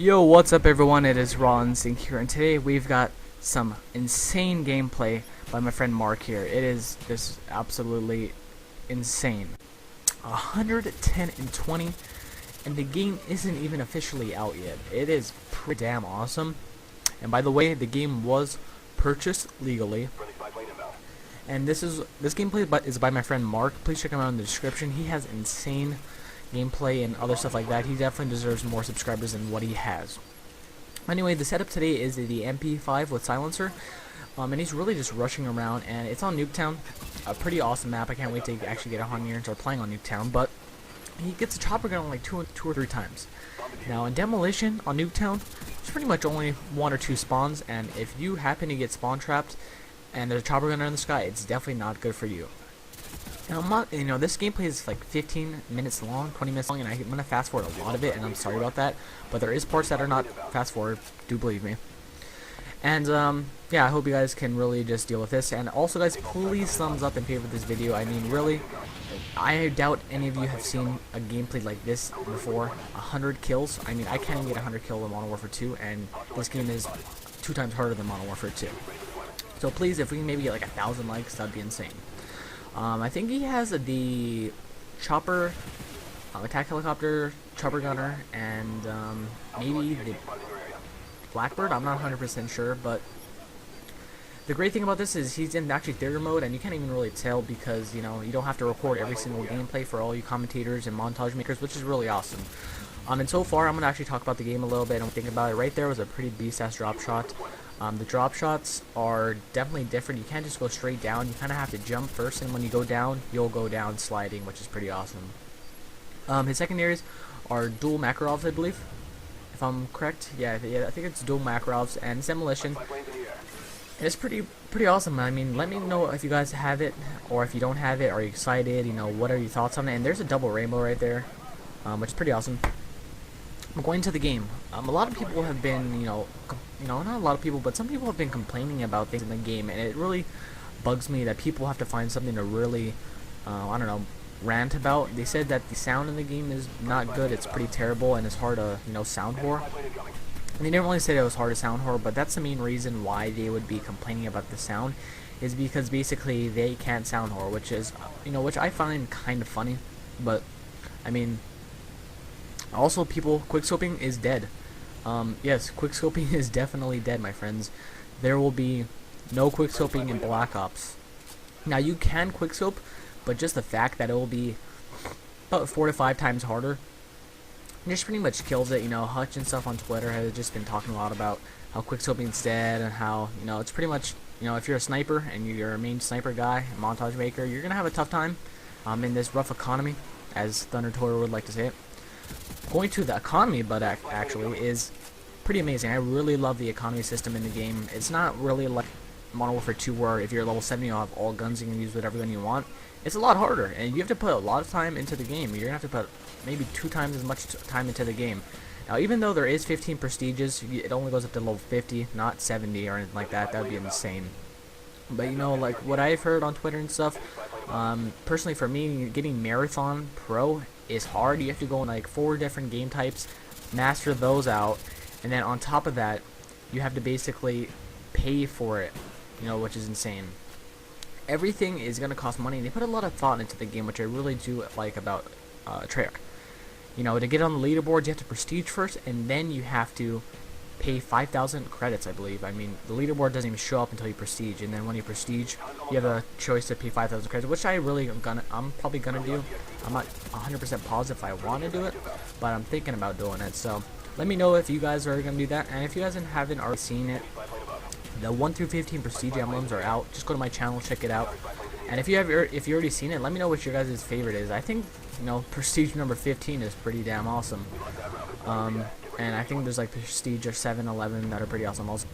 Yo, what's up everyone, it is Raw Instinct here, and today we've got some insane gameplay by my friend Mark here. It is just absolutely insane. 110 and 20, and the game isn't even officially out yet. It is pretty damn awesome. And by the way, the game was purchased legally. And this gameplay is by my friend Mark. Please check him out in the description. He has insane gameplay and other stuff like that. He definitely deserves more subscribers than what he has. Anyway, the setup today is the Mp5 with silencer, and he's really just rushing around, and it's on Nuketown. A pretty awesome map. I can't wait to actually get on here and start playing on Nuketown. But he gets a chopper gun like two or three times. Now in Demolition on Nuketown, there's pretty much only one or two spawns, and if you happen to get spawn trapped and there's a chopper gunner in the sky, it's definitely not good for you. And I'm not, this gameplay is like 15 minutes long, 20 minutes long, and I'm gonna fast forward a lot of it, and I'm sorry about that, but there is parts that are not fast forward, do believe me. And yeah, I hope you guys can really just deal with this. And also guys, please thumbs up in favor of this video. I mean, really, I doubt any of you have seen a gameplay like this before. 100 kills. I mean, I can't even get 100 kills in Modern Warfare 2, and this game is 2 times harder than Modern Warfare 2. So please, if we can maybe get like 1,000 likes, that'd be insane. I think he has the chopper, attack helicopter, chopper gunner, and maybe the Blackbird. I'm not 100% sure, but the great thing about this is he's in actually theater mode, and you can't even really tell because you don't have to record every single gameplay for all you commentators and montage makers, which is really awesome. And so far, I'm gonna actually talk about the game a little bit and think about it. Right there was a pretty beast-ass drop shot. The drop shots are definitely different. You can't just go straight down. You kind of have to jump first, and when you go down, you'll go down sliding, which is pretty awesome. His secondaries are dual Makarovs, I believe, if I'm correct. Yeah, I think it's dual Makarovs, and Demolition. It's pretty awesome. I mean, let me know if you guys have it, or if you don't have it. Are you excited? What are your thoughts on it? And there's a double rainbow right there, which is pretty awesome. Going to the game, a lot of people have been, not a lot of people, but some people have been complaining about things in the game, and it really bugs me that people have to find something to really, I don't know, rant about. They said that the sound in the game is not good, it's pretty terrible, and it's hard to, sound whore. And they didn't really say that it was hard to sound whore, but that's the main reason why they would be complaining about the sound, is because basically they can't sound whore, which is, which I find kind of funny, but, I mean, also, quickscoping is dead. Yes, quickscoping is definitely dead, my friends. There will be no quickscoping in Black Ops. Now, you can quickscope, but just the fact that it will be about 4 to 5 times harder just pretty much kills it. Hutch and stuff on Twitter has just been talking a lot about how quickscoping is dead, and how, it's pretty much, if you're a sniper and you're a main sniper guy, a montage maker, you're going to have a tough time in this rough economy, as Thunder Tour would like to say it. Going to the economy, but actually is pretty amazing. I really love the economy system in the game. It's not really like Modern Warfare 2 where if you're level 70 you'll have all guns, you can use whatever gun you want. It's a lot harder, and you have to put a lot of time into the game. You're going to have to put maybe 2 times as much time into the game. Now, even though there is 15 prestiges, it only goes up to level 50, not 70 or anything like that. That would be insane. But like what I've heard on Twitter and stuff, personally for me, getting Marathon Pro is hard. You have to go in like 4 different game types, master those out, and then on top of that, you have to basically pay for it, which is insane. Everything is going to cost money, and they put a lot of thought into the game, which I really do like about Treyarch. To get on the leaderboards, you have to prestige first, and then you have to pay 5,000 credits, I believe. I mean, the leaderboard doesn't even show up until you prestige, and then when you prestige, you have a choice to pay 5,000 credits, which I'm probably gonna do. I'm not 100% positive if I want to do it, but I'm thinking about doing it. So let me know if you guys are gonna do that, and if you guys haven't already seen it, the 1 through 15 prestige emblems are out. Just go to my channel, check it out. And if you already seen it, let me know what your guys' favorite is. I think prestige number 15 is pretty damn awesome. And I think there's like prestige or 7, 11 that are pretty awesome also.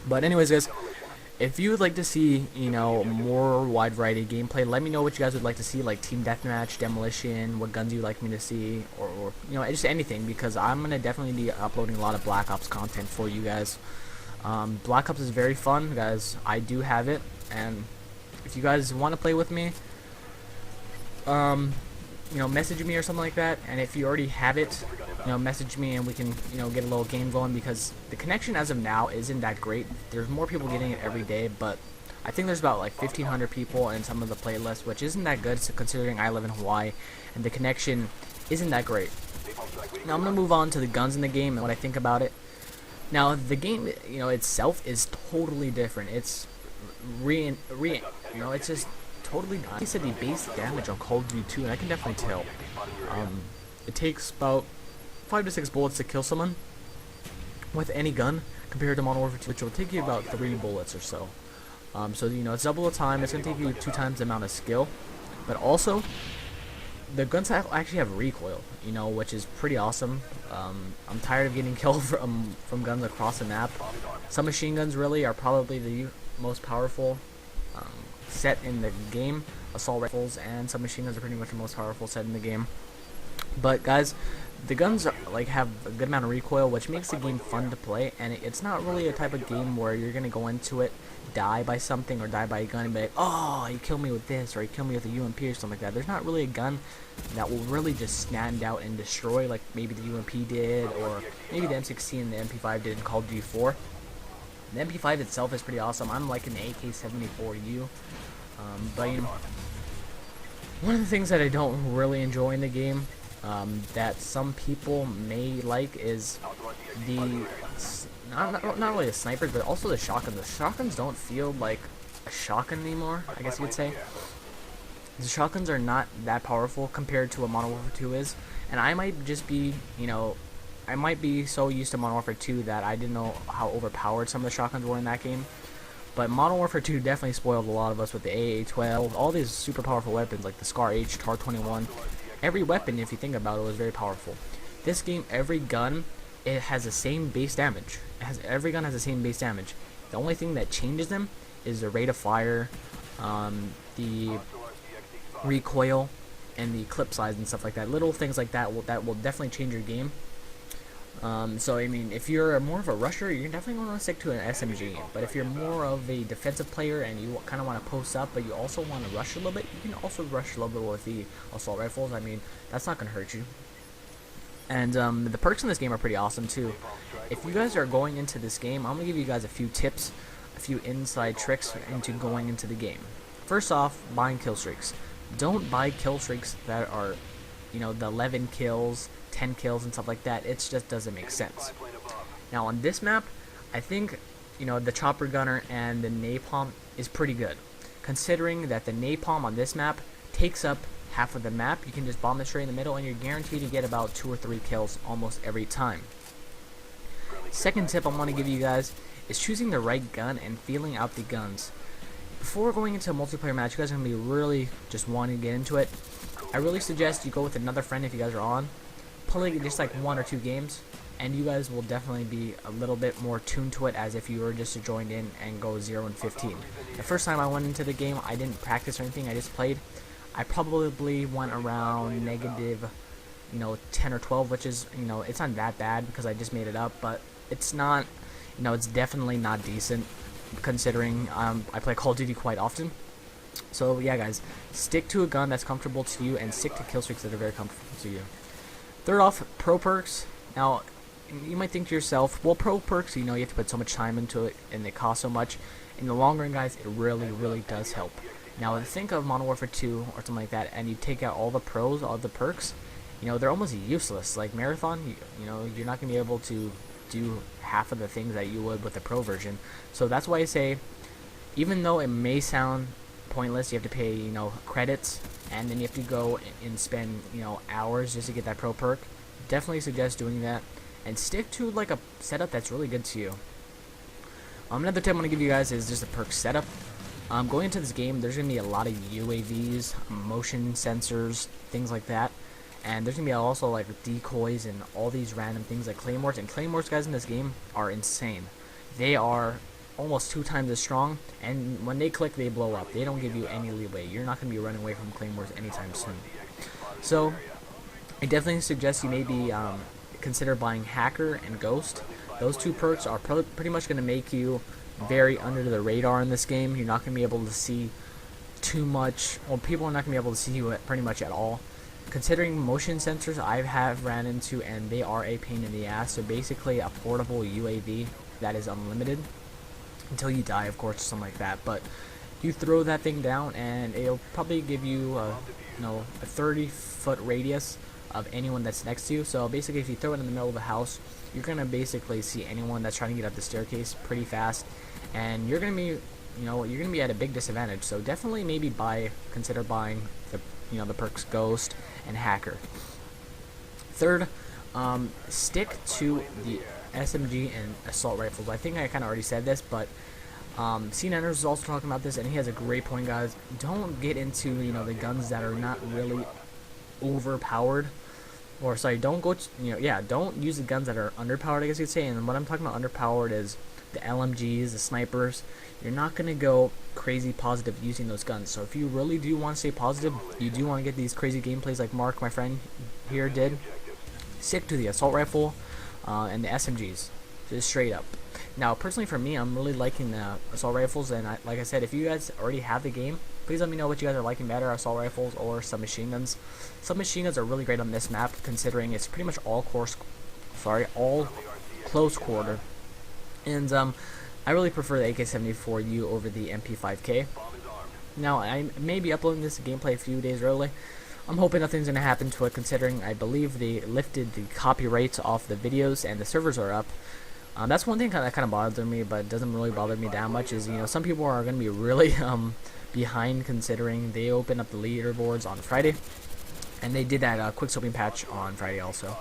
But anyways, guys, if you would like to see more wide variety of gameplay, let me know what you guys would like to see, like team deathmatch, demolition, what guns you'd like me to see, or just anything, because I'm gonna definitely be uploading a lot of Black Ops content for you guys. Black Ops is very fun, guys. I do have it, and if you guys want to play with me, message me or something like that. And if you already have it, message me and we can, get a little game going, because the connection as of now isn't that great. There's more people getting it every day, but I think there's about like 1,500 people in some of the playlists, which isn't that good, so considering I live in Hawaii and the connection isn't that great. Now I'm going to move on to the guns in the game and what I think about it. Now the game, itself is totally different. It's it's just totally not. He said the base damage on Call of Duty 2, and I can definitely tell. It takes about 5 to 6 bullets to kill someone with any gun, compared to Modern Warfare 2, which will take you about 3 bullets or so. So it's double the time. It's gonna take you 2 times the amount of skill, but also the guns actually have recoil, which is pretty awesome. I'm tired of getting killed from guns across the map. Some machine guns really are probably the most powerful set in the game. Assault rifles and submachine guns are pretty much the most powerful set in the game. But guys, the guns are, have a good amount of recoil, which makes the game fun to play, and it's not really a type of game where you're gonna go into it, die by something or die by a gun and be like, oh, you killed me with this, or you killed me with a UMP or something like that. There's not really a gun that will really just stand out and destroy like maybe the UMP did, or maybe the M16 and the MP5 did in Call of Duty 4. The MP5 itself is pretty awesome. I'm liking the AK-74U, but one of the things that I don't really enjoy in the game, that some people may like, is the not only the snipers, but also the shotguns. The shotguns don't feel like a shotgun anymore, I guess you could say. The shotguns are not that powerful compared to what Modern Warfare 2 is, and I might just be, I might be so used to Modern Warfare 2 that I didn't know how overpowered some of the shotguns were in that game. But Modern Warfare 2 definitely spoiled a lot of us with the AA-12, all these super powerful weapons like the Scar H, TAR-21. Every weapon, if you think about it, was very powerful. This game, every gun, it has the same base damage. Every gun has the same base damage. The only thing that changes them is the rate of fire, the recoil, and the clip size and stuff like that. Little things like that will definitely change your game. So I mean, if you're more of a rusher, you're definitely going to stick to an SMG. But if you're more of a defensive player and you kind of want to post up, but you also want to rush a little bit, you can also rush a little bit with the assault rifles. I mean, that's not going to hurt you. And the perks in this game are pretty awesome too. If you guys are going into this game, I'm going to give you guys a few tips, a few inside tricks into going into the game. First off, buying kill streaks. Don't buy kill streaks that are, the 11 kills, 10 kills and stuff like that. It just doesn't make sense. Now on this map, I think the chopper gunner and the napalm is pretty good, considering that the napalm on this map takes up half of the map. You can just bomb the straight in the middle and you're guaranteed to get about 2 or 3 kills almost every time. Second tip I want to give you guys is choosing the right gun and feeling out the guns. Before going into a multiplayer match, you guys are going to be really just wanting to get into it. I really suggest you go with another friend if you guys are on. Play just like 1 or 2 games, and you guys will definitely be a little bit more tuned to it as if you were just joined in and go 0 and 15. The first time I went into the game, I didn't practice or anything, I just played. I probably went around negative 10 or 12, which is, it's not that bad because I just made it up, but it's not, it's definitely not decent considering I play Call of Duty quite often. So yeah guys, stick to a gun that's comfortable to you and stick to kill streaks that are very comfortable to you. Third off, pro perks. Now, you might think to yourself, well, pro perks, you have to put so much time into it and they cost so much. In the long run, guys, it really, really does help. Now, think of Modern Warfare 2 or something like that, and you take out all the pros, all the perks, they're almost useless. Like Marathon, you're not going to be able to do half of the things that you would with the pro version. So that's why I say, even though it may sound pointless, you have to pay, credits, and then you have to go and spend, hours just to get that pro perk. Definitely suggest doing that, and stick to like a setup that's really good to you. Another tip I'm gonna give you guys is just a perk setup. Going into this game, there's gonna be a lot of UAVs, motion sensors, things like that, and there's gonna be also like decoys and all these random things like claymores. And claymores, guys, in this game are insane. They are almost 2 times as strong, and when they click, they blow up. They don't give you any leeway. You're not going to be running away from claymores anytime soon. So I definitely suggest you maybe consider buying Hacker and Ghost. Those 2 perks are pretty much going to make you very under the radar in this game. You're not going to be able to see too much, well, people are not going to be able to see you pretty much at all. Considering motion sensors I have ran into, and they are a pain in the ass. So basically a portable UAV that is unlimited until you die, of course, or something like that. But you throw that thing down and it'll probably give you a 30-foot radius of anyone that's next to you. So basically if you throw it in the middle of the house, you're gonna basically see anyone that's trying to get up the staircase pretty fast, and you're gonna be at a big disadvantage. So definitely maybe consider buying the perks Ghost and Hacker. Third, stick to the SMG and assault rifles. I think I kind of already said this, but C9ers is also talking about this, and he has a great point, guys. Don't get into the guns that are not really overpowered, or sorry, don't use the guns that are underpowered, I guess you'd say. And what I'm talking about underpowered is the LMGs, the snipers. You're not gonna go crazy positive using those guns. So if you really do want to stay positive, you do want to get these crazy gameplays like Mark, my friend here, did. Stick to the assault rifle and the SMGs, just straight up. Now, personally for me, I'm really liking the assault rifles, and like I said, if you guys already have the game, please let me know what you guys are liking better, assault rifles or submachine guns. Submachine guns are really great on this map, considering it's pretty much all close quarter. And I really prefer the AK-74U over the Mp5k. Now, I may be uploading this gameplay a few days early. I'm hoping nothing's going to happen to it, considering I believe they lifted the copyrights off the videos and the servers are up. That's one thing that kind of bothers me, but it doesn't really bother me that much, is some people are going to be really behind, considering they opened up the leaderboards on Friday, and they did that quickscoping patch on Friday also.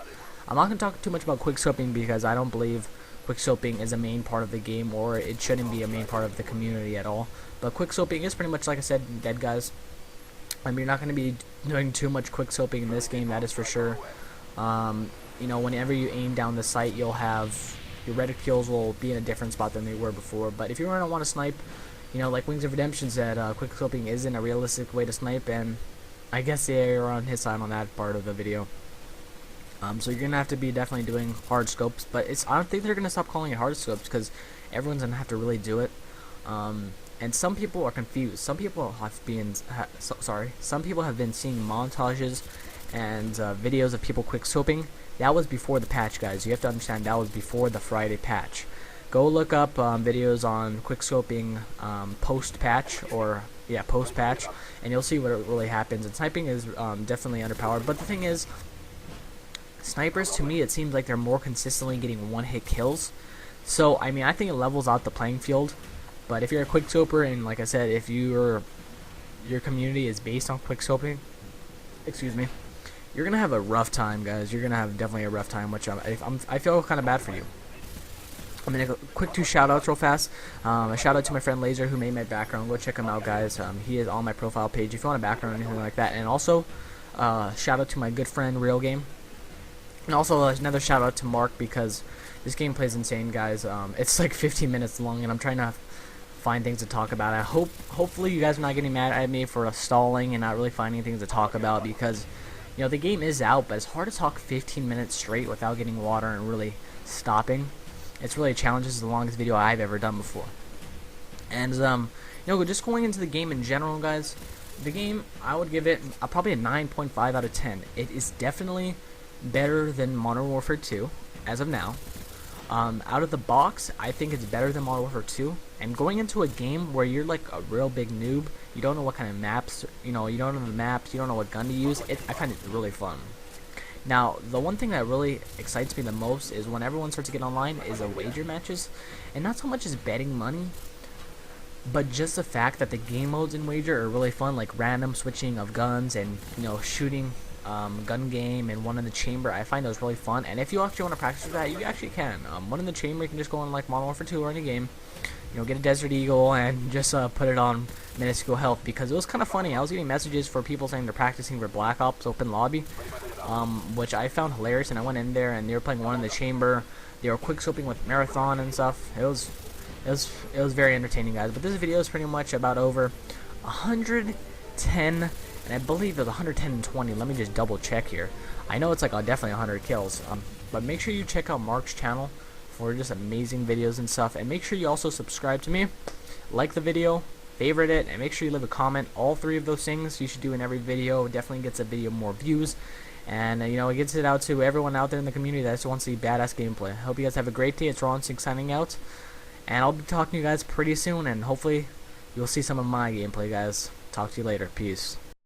I'm not going to talk too much about quickscoping because I don't believe quickscoping is a main part of the game, or it shouldn't be a main part of the community at all. But quickscoping is pretty much, like I said, dead guys. You're not going to be doing too much quickscoping in this game, that is for sure. Whenever you aim down the sight, you'll have your reticules will be in a different spot than they were before. But if you don't want to snipe, like Wings of Redemption said, quickscoping isn't a realistic way to snipe, and I guess they are on his side on that part of the video. So you're gonna have to be definitely doing hard scopes, but I don't think they're gonna stop calling it hard scopes, because everyone's gonna have to really do it. And some people are confused. Some people have been seeing montages and videos of people quickscoping. That was before the patch, guys. You have to understand that was before the Friday patch. Go look up videos on quickscoping post-patch, and you'll see what really happens. And sniping is definitely underpowered, but the thing is, snipers, to me, it seems like they're more consistently getting one-hit kills. So, I mean, I think it levels out the playing field. But if you're a quickscoper, and like I said, if your community is based on quickscoping, you're gonna have a rough time, guys. You're gonna have definitely a rough time, which I feel kind of bad for you. I'm gonna go quick 2 shout outs real fast. A shout out to my friend Laser, who made my background. Go check him out, guys. He is on my profile page if you want a background or anything like that. And also, shout out to my good friend Real Game. And also another shout out to Mark, because this gameplay is insane, guys. It's like 15 minutes long, and I'm trying to find things to talk about. Hopefully you guys are not getting mad at me for stalling and not really finding things to talk about, because the game is out, but it's hard to talk 15 minutes straight without getting water and really stopping. It's really a challenge. This is the longest video I've ever done before. And just going into the game in general, guys, the game, I would give it probably a 9.5 out of 10. It is definitely better than Modern Warfare 2 as of now. Out of the box, I think it's better than Modern Warfare 2. And going into a game where you're like a real big noob, you don't know what kind of maps, you don't know the maps, you don't know what gun to use, I find it really fun. Now, the one thing that really excites me the most is when everyone starts to get online is the wager matches. And not so much as betting money, but just the fact that the game modes in wager are really fun, like random switching of guns and, shooting gun game and one in the chamber. I find those really fun, and if you actually want to practice with that, you actually can. One in the chamber, you can just go on like Modern Warfare 2 or any game, get a Desert Eagle and just put it on minuscule health, because it was kind of funny. I was getting messages for people saying they're practicing for Black Ops Open Lobby, which I found hilarious, and I went in there and they were playing one in the chamber. They were quickscoping with Marathon and stuff. It was very entertaining, guys. But this video is pretty much about over 110. And I believe it was 110 and 20. Let me just double check here. I know it's like definitely 100 kills. But make sure you check out Mark's channel for just amazing videos and stuff. And make sure you also subscribe to me, like the video, favorite it, and make sure you leave a comment. All three of those things you should do in every video. It definitely gets a video more views, and you know, it gets it out to everyone out there in the community that just wants to see badass gameplay. I hope you guys have a great day. It's Ron6 signing out, and I'll be talking to you guys pretty soon, and hopefully you'll see some of my gameplay, guys. Talk to you later. Peace.